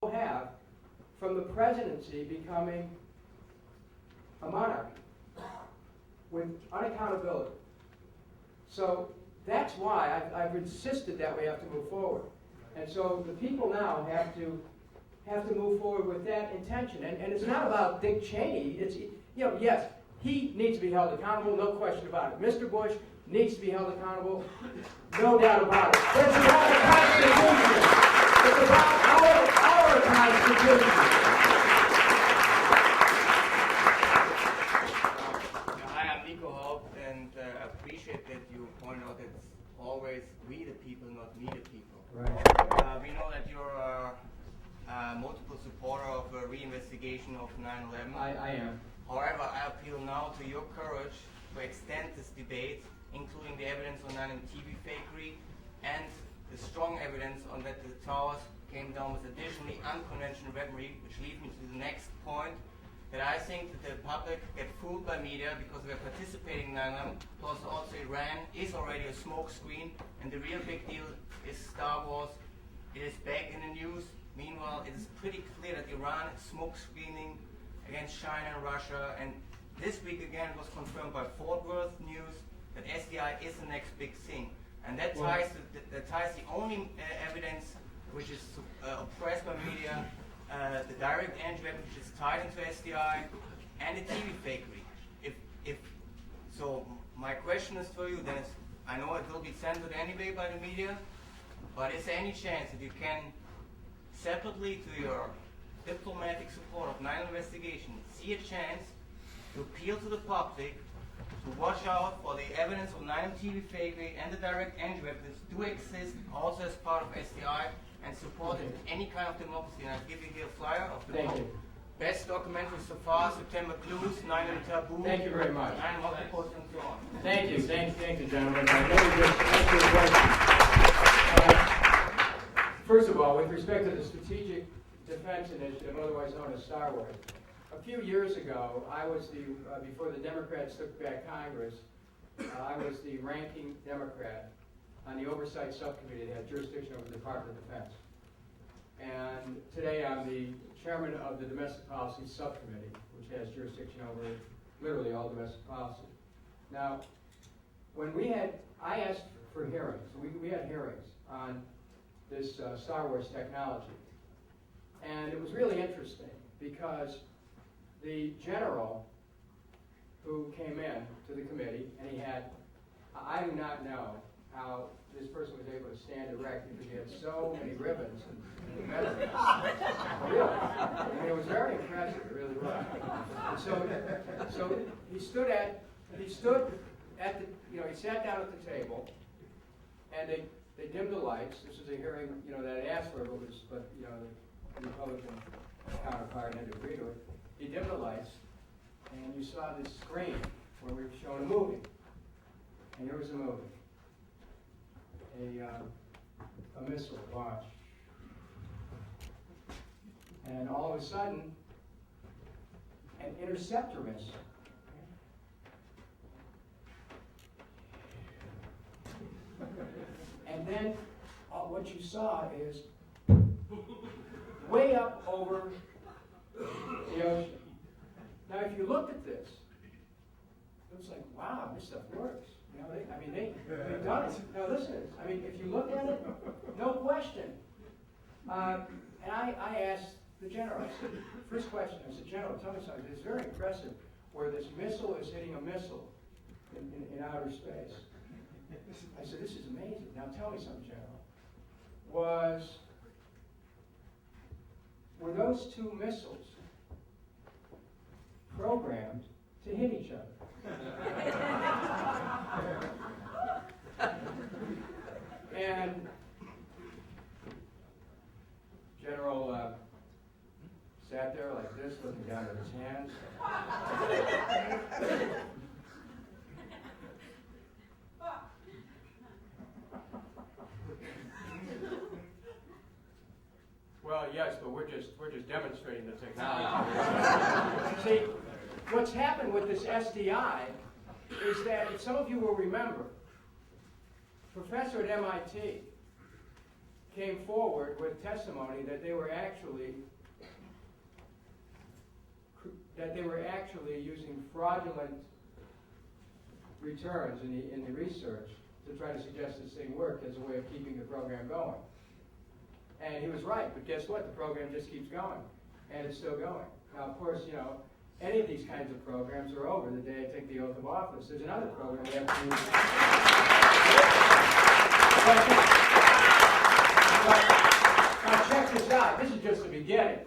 will have from the presidency becoming a monarchy with unaccountability. So that's why I've insisted that we have to move forward. And so the people now have to move forward with that intention. And it's not about Dick Cheney. It's, yes, he needs to be held accountable, no question about it. Mr. Bush needs to be held accountable, no doubt about it. It's about the Constitution. It's about our Constitution. Hi, I'm Nico Haupt, and I appreciate that you point out that it's always we the people, not me the people. Right. We know that you're a multiple supporter of a reinvestigation of 9/11. I am. However, I appeal now to your courage to extend this debate, including the evidence on 9/11 TV fakery and the strong evidence on that the towers came down with additionally unconventional weaponry, which leads me to the next point, that I think that the public get fooled by media because we're participating in 9/11, plus also Iran is already a smokescreen, and the real big deal is Star Wars. It is back in the news. Meanwhile, it is pretty clear that Iran is smokescreening against China and Russia, and this week again was confirmed by Fort Worth News that SDI is the next big thing. And that ties the only evidence which is oppressed by media, the direct entry weapon which is tied into SDI, and the TV fakery. So my question is for you, Dennis. I know it will be censored anyway by the media, but is there any chance that you can, separately to your diplomatic support of 9/11 investigation, see a chance to appeal to the public to watch out for the evidence of 9/11 TV fakery and the direct entry weapons do exist also as part of SDI and support it in any kind of democracy? And I'll give you here a flyer of the best documentary so far, September Clues, 9/11 Taboo. Thank you very much. 9 Holocaust and so on. Thank you, gentlemen. I really just thank you for the question. First of all, with respect to the Strategic Defense Initiative, otherwise known as Star Wars, a few years ago, I was before the Democrats took back Congress, I was the ranking Democrat on the Oversight Subcommittee that had jurisdiction over the Department of Defense. And today I'm the chairman of the Domestic Policy Subcommittee, which has jurisdiction over literally all domestic policy. Now, I asked for hearings. We had hearings on this Star Wars technology. And it was really interesting because the general who came in to the committee, and I do not know how this person was able to stand erect because he had so many ribbons and medals. Really. I mean, it was very impressive, it really was. And so he stood at the, he sat down at the table, and they dimmed the lights. This was a hearing, that I asked for, but the Republican counterpart had to agree to it. He dimmed the lights, and you saw this screen where we were showing a movie. And here was a movie. A missile launched. And all of a sudden, an interceptor missile. And then what you saw is way up over the ocean. Now, if you looked at this, it was like, wow, this stuff works. They've done it. Now, listen, if you look at it, no question. And I asked the general, I said, first question, I said, General, tell me something. It's very impressive where this missile is hitting a missile in outer space. I said, this is amazing. Now, tell me something, General. Were those two missiles programmed to hit each other? And General sat there like this, looking down at his hands. Well, yes, but we're just demonstrating the technology. See, what's happened with this SDI is that, if some of you will remember, professor at MIT came forward with testimony that they were actually using fraudulent returns in the research to try to suggest this thing worked as a way of keeping the program going. And he was right, but guess what? The program just keeps going, and it's still going. Now, of course, you know, any of these kinds of programs are over the day I take the oath of office. There's another program we have to use. Now, check this out. This is just the beginning.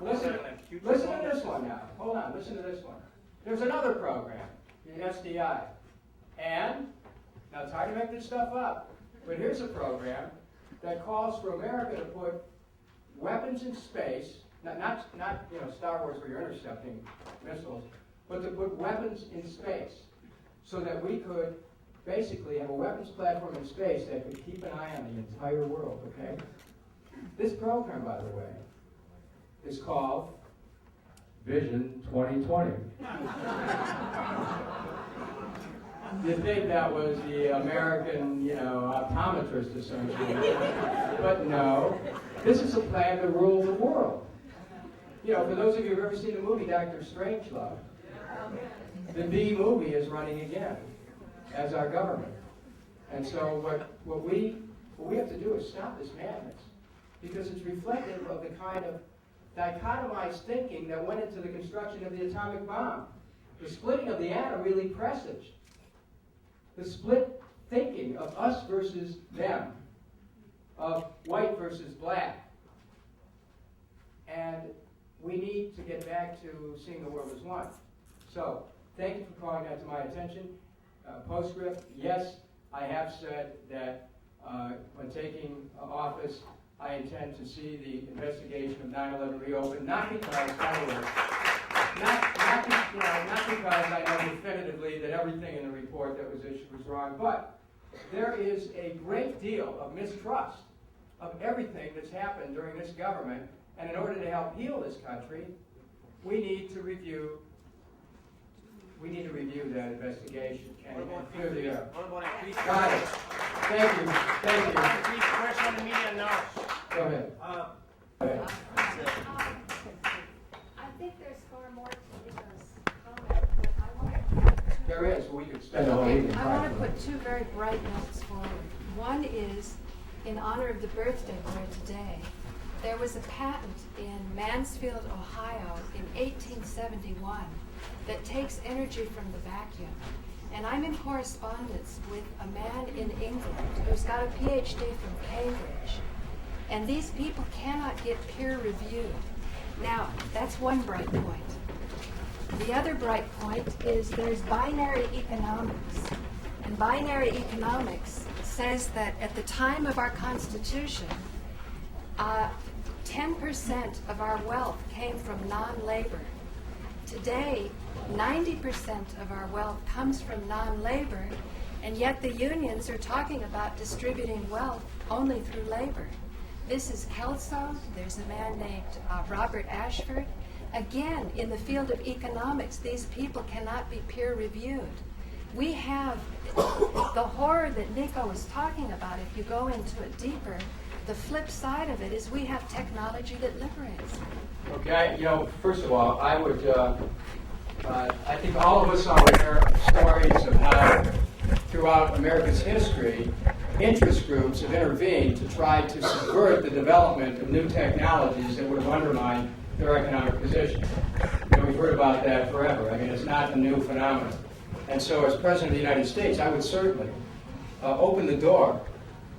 Listen to this one now. Hold on, listen to this one. There's another program, the SDI. And, now it's hard to make this stuff up, but here's a program that calls for America to put weapons in space, not you know, Star Wars where you're intercepting missiles, but to put weapons in space so that we could basically have a weapons platform in space that could keep an eye on the entire world, okay? This program, by the way, is called Vision 2020. You'd think that was the American, you know, Optometrist Association, but no. This is a plan to rule the world. You know, for those of you who've ever seen the movie Dr. Strangelove, the B movie is running again as our government. And so what we have to do is stop this madness, because it's reflective of the kind of dichotomized thinking that went into the construction of the atomic bomb. The splitting of the atom really presaged the split thinking of us versus them, of white versus black. And we need to get back to seeing the world as one. So, thank you for calling that to my attention. Postscript, yes, I have said that when taking office, I intend to see the investigation of 9/11 reopened, not because, by the way, not because I know definitively that everything in the report that was issued was wrong, but there is a great deal of mistrust of everything that's happened during this government, and in order to help heal this country, we need to review that investigation and clear the air. Got it. Thank you. Thank you. Question on the media now. Go ahead. I think there's far more to Nico's comment, but I want to put two. There is. We could spend the whole evening. I want to put two very bright notes forward. One is in honor of the birthday boy today. There was a patent in Mansfield, Ohio in 1871 that takes energy from the vacuum. And I'm in correspondence with a man in England who's got a PhD from Cambridge. And these people cannot get peer reviewed. Now, that's one bright point. The other bright point is there's binary economics. And binary economics says that at the time of our Constitution, 10% of our wealth came from non-labor. Today, 90% of our wealth comes from non-labor, and yet the unions are talking about distributing wealth only through labor. This is Kelso. There's a man named Robert Ashford. Again, in the field of economics, these people cannot be peer reviewed. We have the horror that Nico was talking about. If you go into it deeper, the flip side of it is we have technology that liberates. Okay, you know, first of all, I would, I think all of us are aware of stories of how throughout America's history, interest groups have intervened to try to subvert the development of new technologies that would have undermined their economic position. You know, we've heard about that forever. I mean, it's not a new phenomenon. And so as President of the United States, I would certainly open the door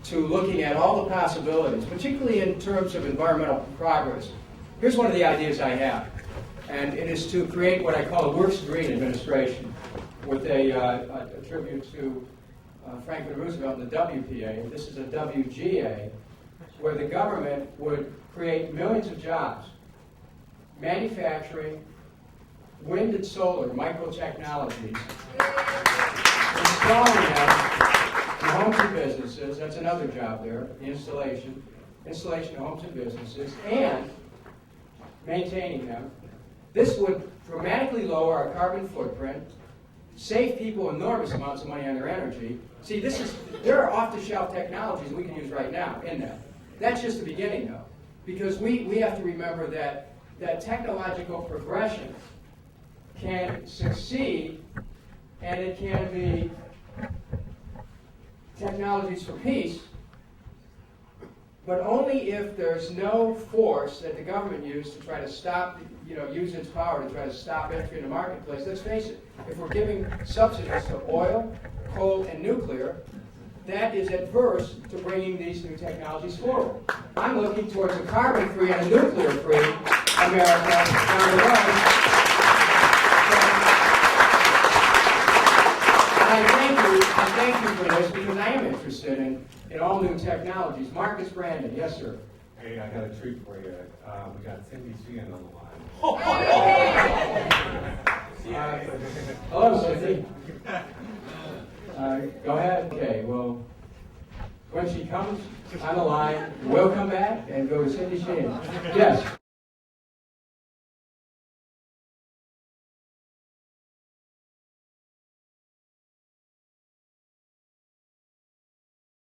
to looking at all the possibilities, particularly in terms of environmental progress. Here's one of the ideas I have, and it is to create what I call a works green administration with a tribute to Franklin Roosevelt and the WPA. This is a WGA, where the government would create millions of jobs, manufacturing, wind and solar, microtechnologies, installing them in homes and businesses. That's another job there, the installation of homes and businesses, and maintaining them. This would dramatically lower our carbon footprint, save people enormous amounts of money on their energy. See, there are off-the-shelf technologies we can use right now in that. That's just the beginning, though, because we have to remember that technological progression can succeed, and it can be technologies for peace, but only if there's no force that the government used to try to stop, use its power to try to stop entry in the marketplace. Let's face it, if we're giving subsidies to oil, coal, and nuclear, that is adverse to bringing these new technologies forward. I'm looking towards a carbon-free and a nuclear-free America down the road. And I thank you for this because I am interested in all new technologies. Marcus Brandon, yes, sir. Hey, I got a treat for you. We got Cindy Sheehan on the line. Hello, Cindy. Go ahead. Okay, well, when she comes on the line, we'll come back and go to Cindy Sheehan. Yes.